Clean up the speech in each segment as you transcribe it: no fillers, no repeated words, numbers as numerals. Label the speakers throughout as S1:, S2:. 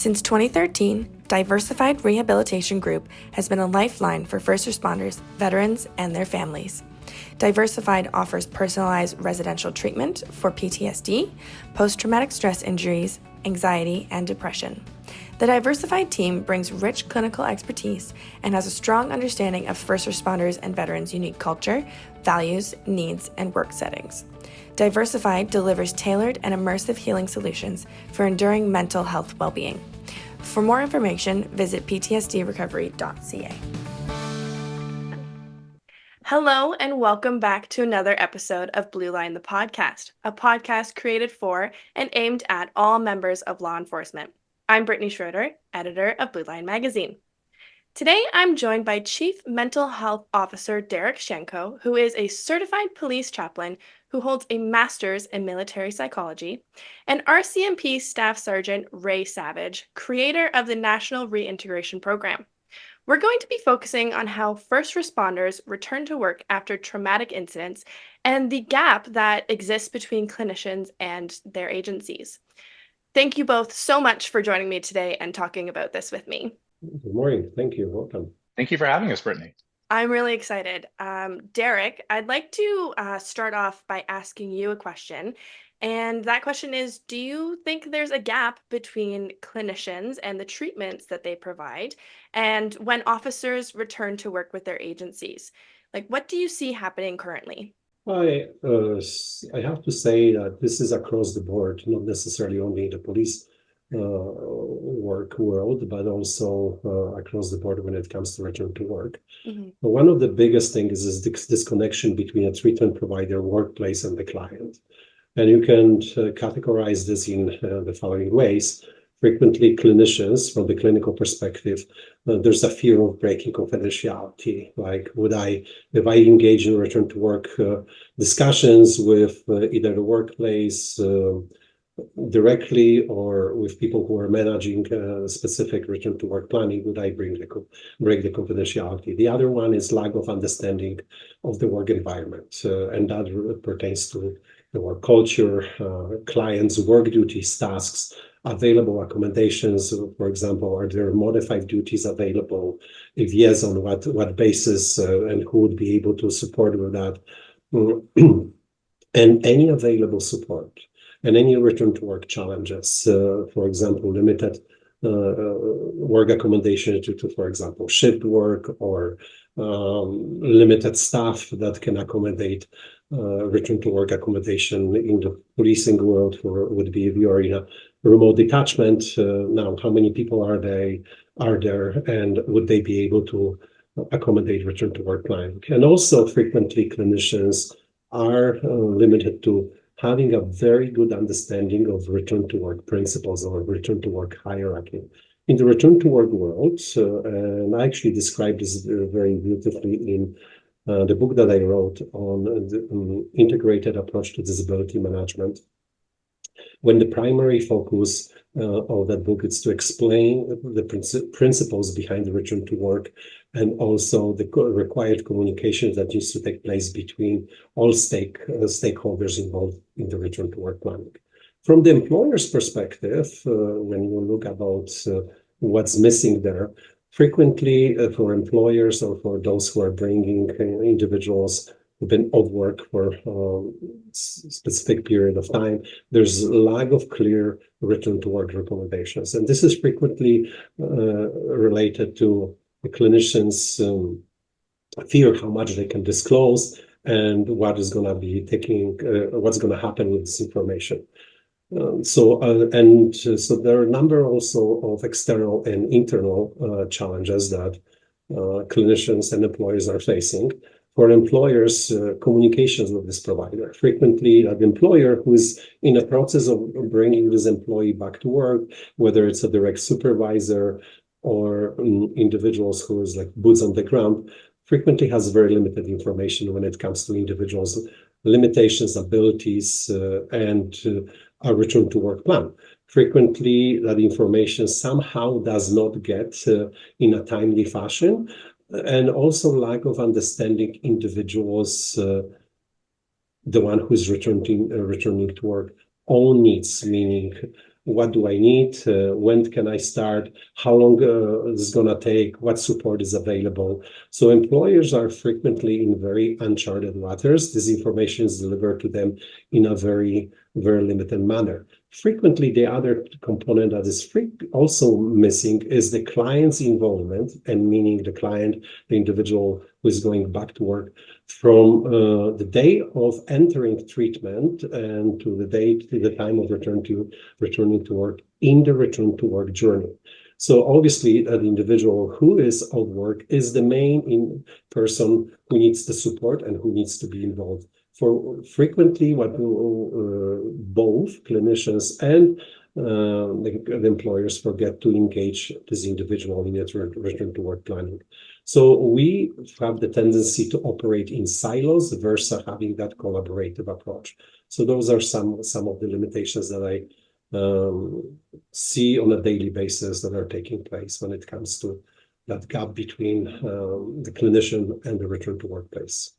S1: Since 2013, Diversified Rehabilitation Group has been a lifeline for first responders, veterans, and their families. Diversified offers personalized residential treatment for PTSD, post-traumatic stress injuries, anxiety, and depression. The Diversified team brings rich clinical expertise and has a strong understanding of first responders and veterans' unique culture, values, needs, and work settings. Diversified delivers tailored and immersive healing solutions for enduring mental health well-being. For more information, visit ptsdrecovery.ca. Hello and welcome back to another episode of Blue Line the Podcast, a podcast created for and aimed at all members of law enforcement. I'm Brittani Schroeder, editor of Blue Line magazine. Today, I'm joined by Chief Mental Health Officer Derek Sienko, who is a certified police chaplain who holds a master's in military psychology, and RCMP Staff Sergeant Ray Savage, creator of the National Reintegration Program. We're going to be focusing on how first responders return to work after traumatic incidents and the gap that exists between clinicians and their agencies. Thank you both so much for joining me today and talking about this with me.
S2: Good morning. Thank you. Welcome.
S3: Thank you for having us, Brittani.
S1: I'm really excited. Derek, I'd like to start off by asking you a question. And that question is, do you think there's a gap between clinicians and the treatments that they provide and when officers return to work with their agencies? Like, what do you see happening currently?
S2: I have to say that this is across the board, not necessarily only in the police work world, but also across the board when it comes to return to work.
S1: Mm-hmm.
S2: One of the biggest things is this disconnection between a treatment provider, workplace, and the client. And you can categorize this in the following ways. Frequently, clinicians, from the clinical perspective, there's a fear of breaking confidentiality. Like, if I engage in return to work discussions with either the workplace directly or with people who are managing specific return to work planning, would I break the confidentiality? The other one is lack of understanding of the work environment, and that pertains to the work culture, clients' work duties, tasks, available accommodations. For example, are there modified duties available? If yes, on what basis, and who would be able to support with that? And any available support and any return to work challenges, for example, limited work accommodation due to, for example, shift work or limited staff that can accommodate return to work accommodation in the policing world, would be if you're in a remote detachment. Now, how many people are there, and would they be able to accommodate return to work planning? And also, frequently, clinicians are limited to having a very good understanding of return to work principles or return to work hierarchy. In the return to work world, and I actually described this very beautifully in the book that I wrote on the integrated approach to disability management, when the primary focus of that book is to explain the principles behind the return to work and also the required communication that needs to take place between all stakeholders involved in the return to work planning. From the employer's perspective, when you look about what's missing there, frequently for employers or for those who are bringing individuals who've been off work for a specific period of time, there's a lack of clear return to work recommendations. And this is frequently related to the clinicians' fear how much they can disclose and what is going to be what's going to happen with this information. So there are a number also of external and internal challenges that clinicians and employers are facing. For employers, communications with this provider. Frequently, an employer who is in a process of bringing this employee back to work, whether it's a direct supervisor or individuals who is like boots on the ground, frequently has very limited information when it comes to individuals' limitations, abilities, and a return to work plan. Frequently, that information somehow does not get in a timely fashion, and also lack of understanding individuals, the one who's returning to work, own needs, meaning what do I need, when can I start, how long is it going to take, what support is available. So employers are frequently in very uncharted waters. This information is delivered to them in a very, very limited manner. Frequently, the other component that is also missing is the client's involvement, and meaning the client, the individual who is going back to work, from the day of entering treatment and to the time of returning to work in the return to work journey. So obviously, an individual who is out of work is the main person who needs the support and who needs to be involved. For frequently, what both clinicians and the employers forget to engage this individual in its return to work planning. So we have the tendency to operate in silos versus having that collaborative approach. So those are some of the limitations that I see on a daily basis that are taking place when it comes to that gap between the clinician and the return to workplace.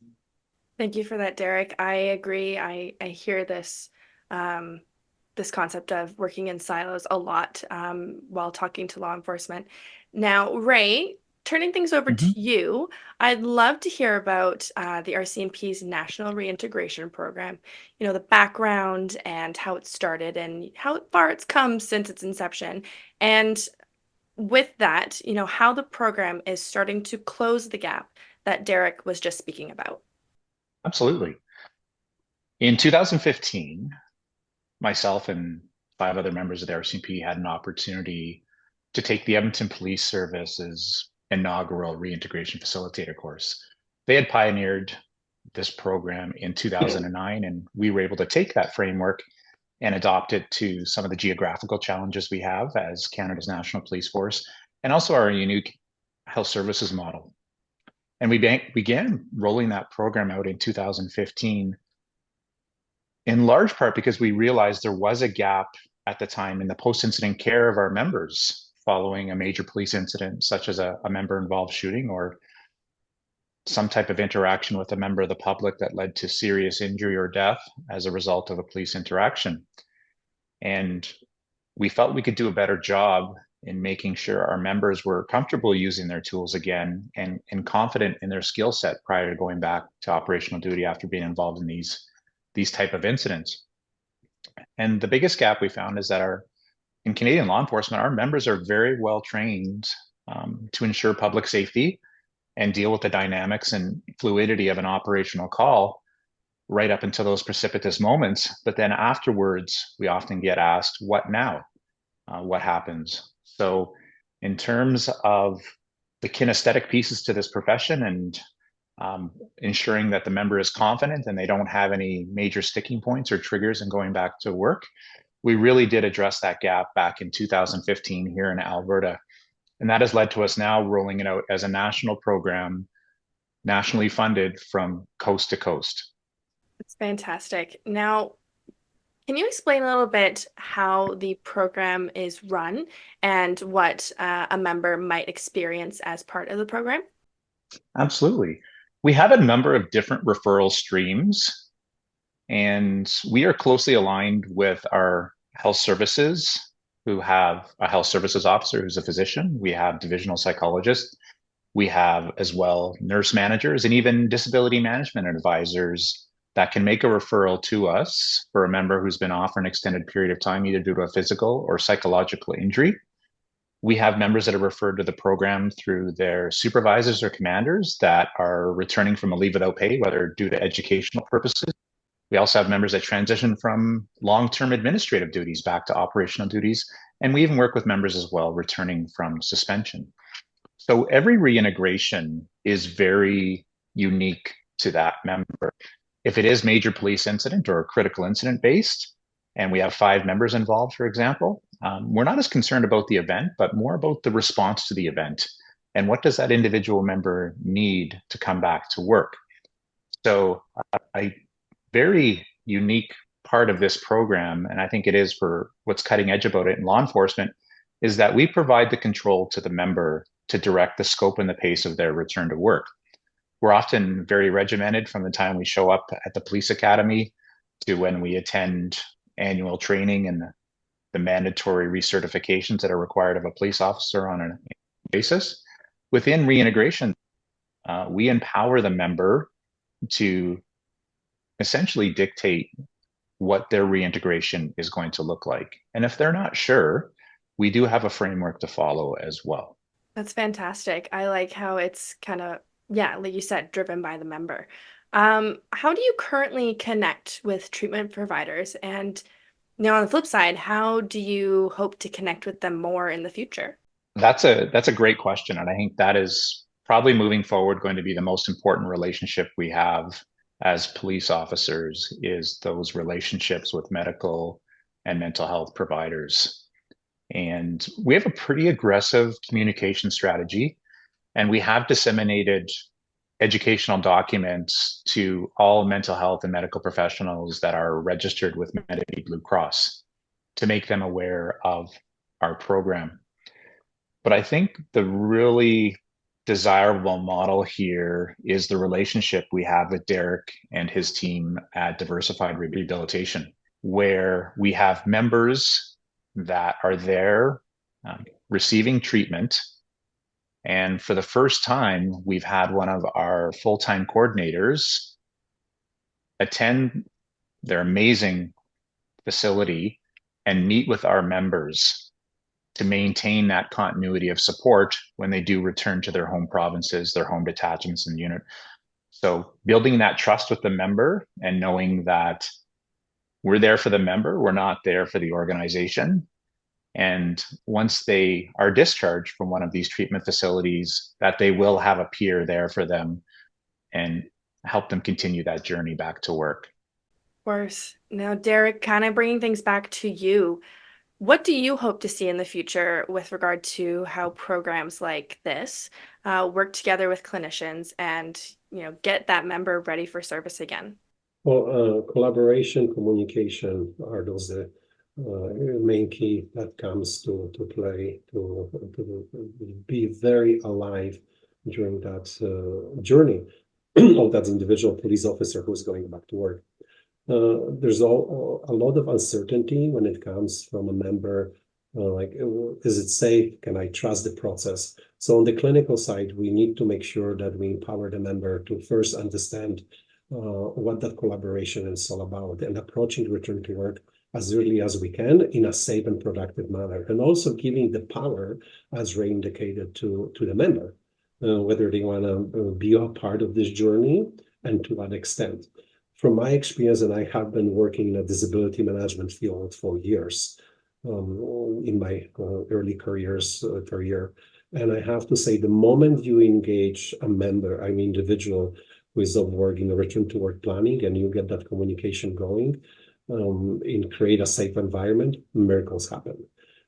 S1: Thank you for that, Derek. I agree. I hear this this concept of working in silos a lot while talking to law enforcement. Now, Ray, turning things over
S3: Mhm.
S1: to you, I'd love to hear about the RCMP's National Reintegration Program. You know, the background and how it started and how far it's come since its inception. And with that, you know, how the program is starting to close the gap that Derek was just speaking about.
S3: Absolutely. In 2015, myself and 5 other members of the RCMP had an opportunity to take the Edmonton Police Service's inaugural reintegration facilitator course. They had pioneered this program in 2009, and we were able to take that framework and adopt it to some of the geographical challenges we have as Canada's National Police Force, and also our unique health services model. And we began rolling that program out in 2015, in large part because we realized there was a gap at the time in the post-incident care of our members following a major police incident, such as a member-involved shooting or some type of interaction with a member of the public that led to serious injury or death as a result of a police interaction. And we felt we could do a better job in making sure our members were comfortable using their tools again and confident in their skill set prior to going back to operational duty after being involved in these type of incidents. And the biggest gap we found is that in Canadian law enforcement, our members are very well trained to ensure public safety and deal with the dynamics and fluidity of an operational call right up until those precipitous moments. But then afterwards, we often get asked, what now? What happens? So in terms of the kinesthetic pieces to this profession and ensuring that the member is confident and they don't have any major sticking points or triggers in going back to work, we really did address that gap back in 2015 here in Alberta. And that has led to us now rolling it out as a national program, nationally funded from coast to coast.
S1: It's fantastic. Now, can you explain a little bit how the program is run and what a member might experience as part of the program?
S3: Absolutely. We have a number of different referral streams, and we are closely aligned with our health services, who have a health services officer who's a physician. We have divisional psychologists. We have as well nurse managers and even disability management advisors that can make a referral to us for a member who's been off for an extended period of time, either due to a physical or psychological injury. We have members that are referred to the program through their supervisors or commanders that are returning from a leave without pay, whether due to educational purposes. We also have members that transition from long-term administrative duties back to operational duties. And we even work with members as well returning from suspension. So every reintegration is very unique to that member. If it is major police incident or critical incident based, and we have 5 members involved, for example, we're not as concerned about the event, but more about the response to the event. And what does that individual member need to come back to work? So a very unique part of this program, and I think it is for what's cutting edge about it in law enforcement, is that we provide the control to the member to direct the scope and the pace of their return to work. We're often very regimented from the time we show up at the police academy to when we attend annual training and the mandatory recertifications that are required of a police officer on a basis. Within reintegration, we empower the member to essentially dictate what their reintegration is going to look like. And if they're not sure, we do have a framework to follow as well.
S1: That's fantastic. I like how it's kind of, yeah, like you said, driven by the member. How do you currently connect with treatment providers? And on the flip side, how do you hope to connect with them more in the future?
S3: That's a great question. And I think that is probably moving forward going to be the most important relationship we have as police officers, is those relationships with medical and mental health providers. And we have a pretty aggressive communication strategy, and we have disseminated educational documents to all mental health and medical professionals that are registered with Medicaid Blue Cross to make them aware of our program. But I think the really desirable model here is the relationship we have with Derek and his team at Diversified Rehabilitation, where we have members that are there receiving treatment. And for the first time, we've had one of our full-time coordinators attend their amazing facility and meet with our members to maintain that continuity of support when they do return to their home provinces, their home detachments and unit. So building that trust with the member and knowing that we're there for the member, we're not there for the organization. And once they are discharged from one of these treatment facilities, that they will have a peer there for them and help them continue that journey back to work.
S1: Of course. Now, Derek, kind of bringing things back to you, what do you hope to see in the future with regard to how programs like this work together with clinicians and, get that member ready for service again?
S2: Well, collaboration, communication are those main key that comes to play to be very alive during that journey of that individual police officer who's going back to work. There's a lot of uncertainty when it comes from a member, like, is it safe? Can I trust the process? So on the clinical side, we need to make sure that we empower the member to first understand what that collaboration is all about, and approaching return to work as early as we can in a safe and productive manner, and also giving the power, as Ray indicated, to the member, whether they want to be a part of this journey and to what extent. From my experience, and I have been working in a disability management field for years in my early career, and I have to say, the moment you engage a member, an individual who is of work in a return to work planning, and you get that communication going, and create a safe environment, miracles happen.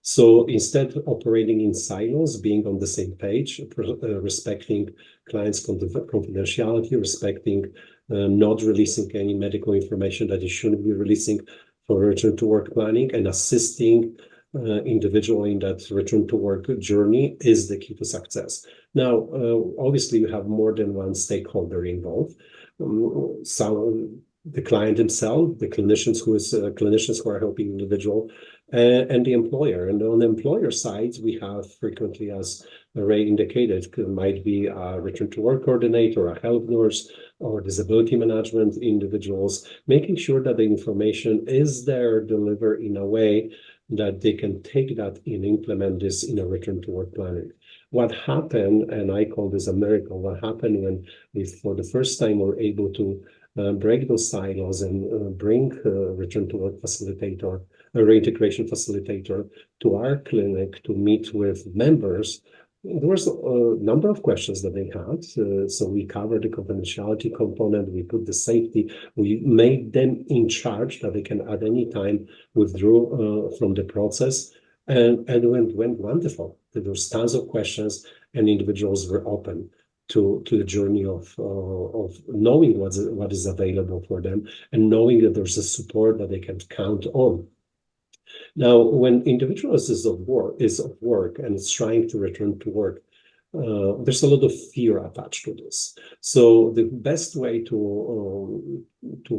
S2: So instead of operating in silos, being on the same page, respecting clients' confidentiality, respecting not releasing any medical information that you shouldn't be releasing for return to work planning, and assisting individual in that return to work journey is the key to success. Now, obviously, you have more than one stakeholder involved. Some the client himself, the clinicians who are helping individual, and the employer. And on the employer side, we have frequently, as Ray indicated, might be a return to work coordinator, a health nurse, or disability management individuals, making sure that the information is there, delivered in a way that they can take that and implement this in a return to work planning. What happened, and I call this a miracle, what happened when we, for the first time, were able to break those silos and bring a return to work facilitator, a reintegration facilitator to our clinic to meet with members. There was a number of questions that they had. So we covered the confidentiality component, we put the safety, we made them in charge that they can at any time withdraw from the process. And it went wonderful. There was tons of questions, and individuals were open to the journey of knowing what is available for them, and knowing that there's a support that they can count on. Now, when individuals is of work and is trying to return to work, there's a lot of fear attached to this. So the best way to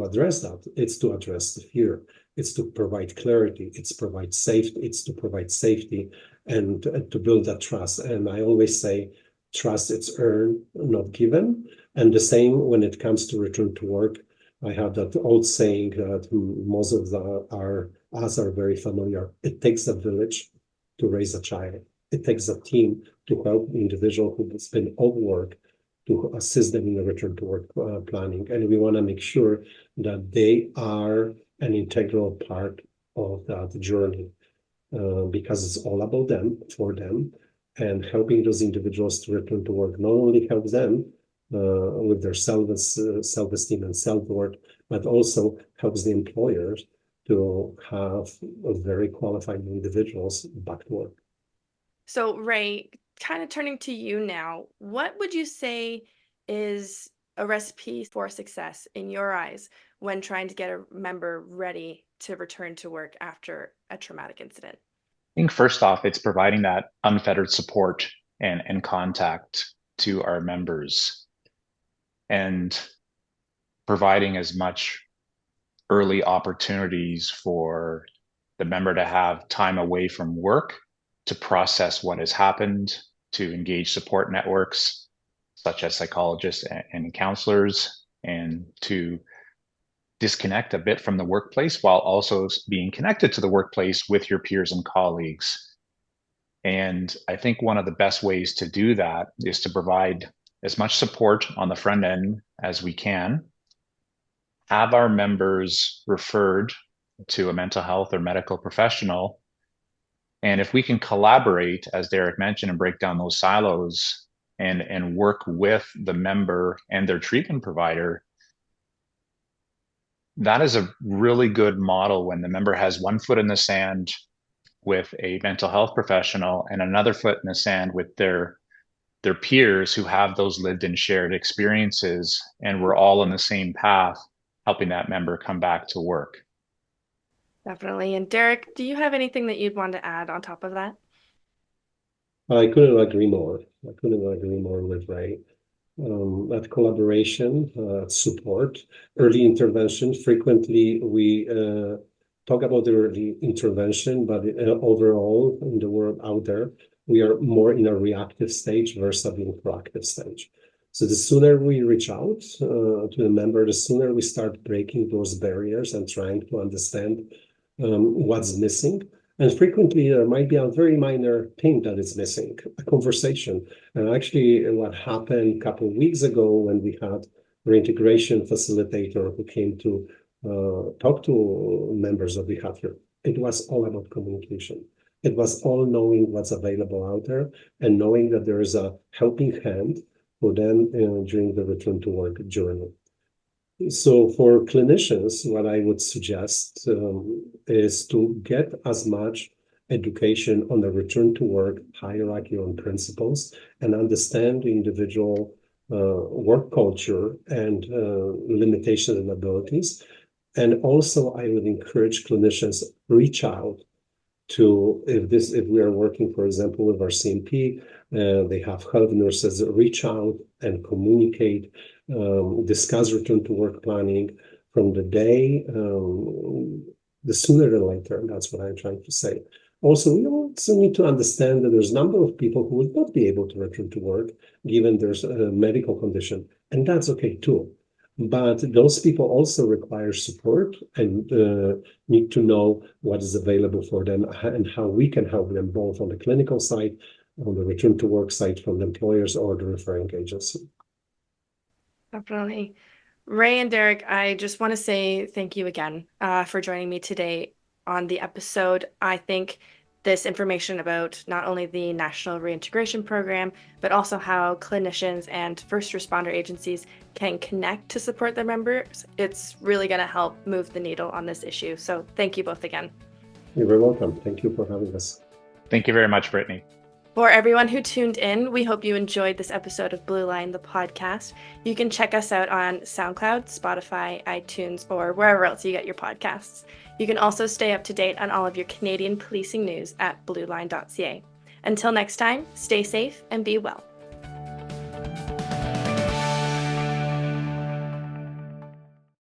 S2: address that is to address the fear. It's to provide clarity. It's to provide safety and to build that trust. And I always say, trust it's earned, not given. And the same when it comes to return to work. I have that old saying that most of us are very familiar. It takes a village to raise a child. It takes a team to help the individual who's been overworked to assist them in the return to work planning. And we want to make sure that they are an integral part of that journey because it's all about them, for them, and helping those individuals to return to work not only helps them with their self-esteem and self-worth, but also helps the employers to have very qualified individuals back to work.
S1: So, Ray, kind of turning to you now, what would you say is a recipe for success in your eyes when trying to get a member ready to return to work after a traumatic incident?
S3: I think first off, it's providing that unfettered support and contact to our members and providing as much early opportunities for the member to have time away from work to process what has happened, to engage support networks such as psychologists and counselors, and to disconnect a bit from the workplace while also being connected to the workplace with your peers and colleagues. And I think one of the best ways to do that is to provide as much support on the front end as we can, have our members referred to a mental health or medical professional. And if we can collaborate, as Derek mentioned, and break down those silos and work with the member and their treatment provider, that is a really good model when the member has one foot in the sand with a mental health professional and another foot in the sand with their peers who have those lived and shared experiences, and we're all on the same path, helping that member come back to work.
S1: Definitely. And Derek, do you have anything that you'd want to add on top of that?
S2: I couldn't agree more. With Ray. That collaboration, support, early intervention. Frequently, we talk about the early intervention, but overall, in the world out there, we are more in a reactive stage versus being proactive stage. So the sooner we reach out to the member, the sooner we start breaking those barriers and trying to understand what's missing. And frequently, there might be a very minor thing that is missing, a conversation. And actually, what happened a couple of weeks ago when we had reintegration facilitator who came to talk to members that we have here, it was all about communication. It was all knowing what's available out there and knowing that there is a helping hand for them during the return to work journey. So for clinicians, what I would suggest is to get as much education on the return to work hierarchy and principles and understand the individual work culture and limitations and abilities. And also, I would encourage clinicians reach out to, if we are working, for example, with our RCMP, they have health nurses reach out and communicate, discuss return to work planning from the day, the sooner than later. That's what I'm trying to say. Also, we also need to understand that there's a number of people who will not be able to return to work given there's a medical condition, and that's okay too. But those people also require support and need to know what is available for them and how we can help them both on the clinical side, on the return to work side from the employers or the referring agency.
S1: Definitely. Ray and Derek, I just want to say thank you again for joining me today on the episode. I think this information about not only the National Reintegration Program, but also how clinicians and first responder agencies can connect to support their members, it's really going to help move the needle on this issue. So thank you both again.
S2: You're very welcome. Thank you for having us.
S3: Thank you very much, Brittany.
S1: For everyone who tuned in, we hope you enjoyed this episode of Blue Line, the podcast. You can check us out on SoundCloud, Spotify, iTunes, or wherever else you get your podcasts. You can also stay up to date on all of your Canadian policing news at blueline.ca. Until next time, stay safe and be well.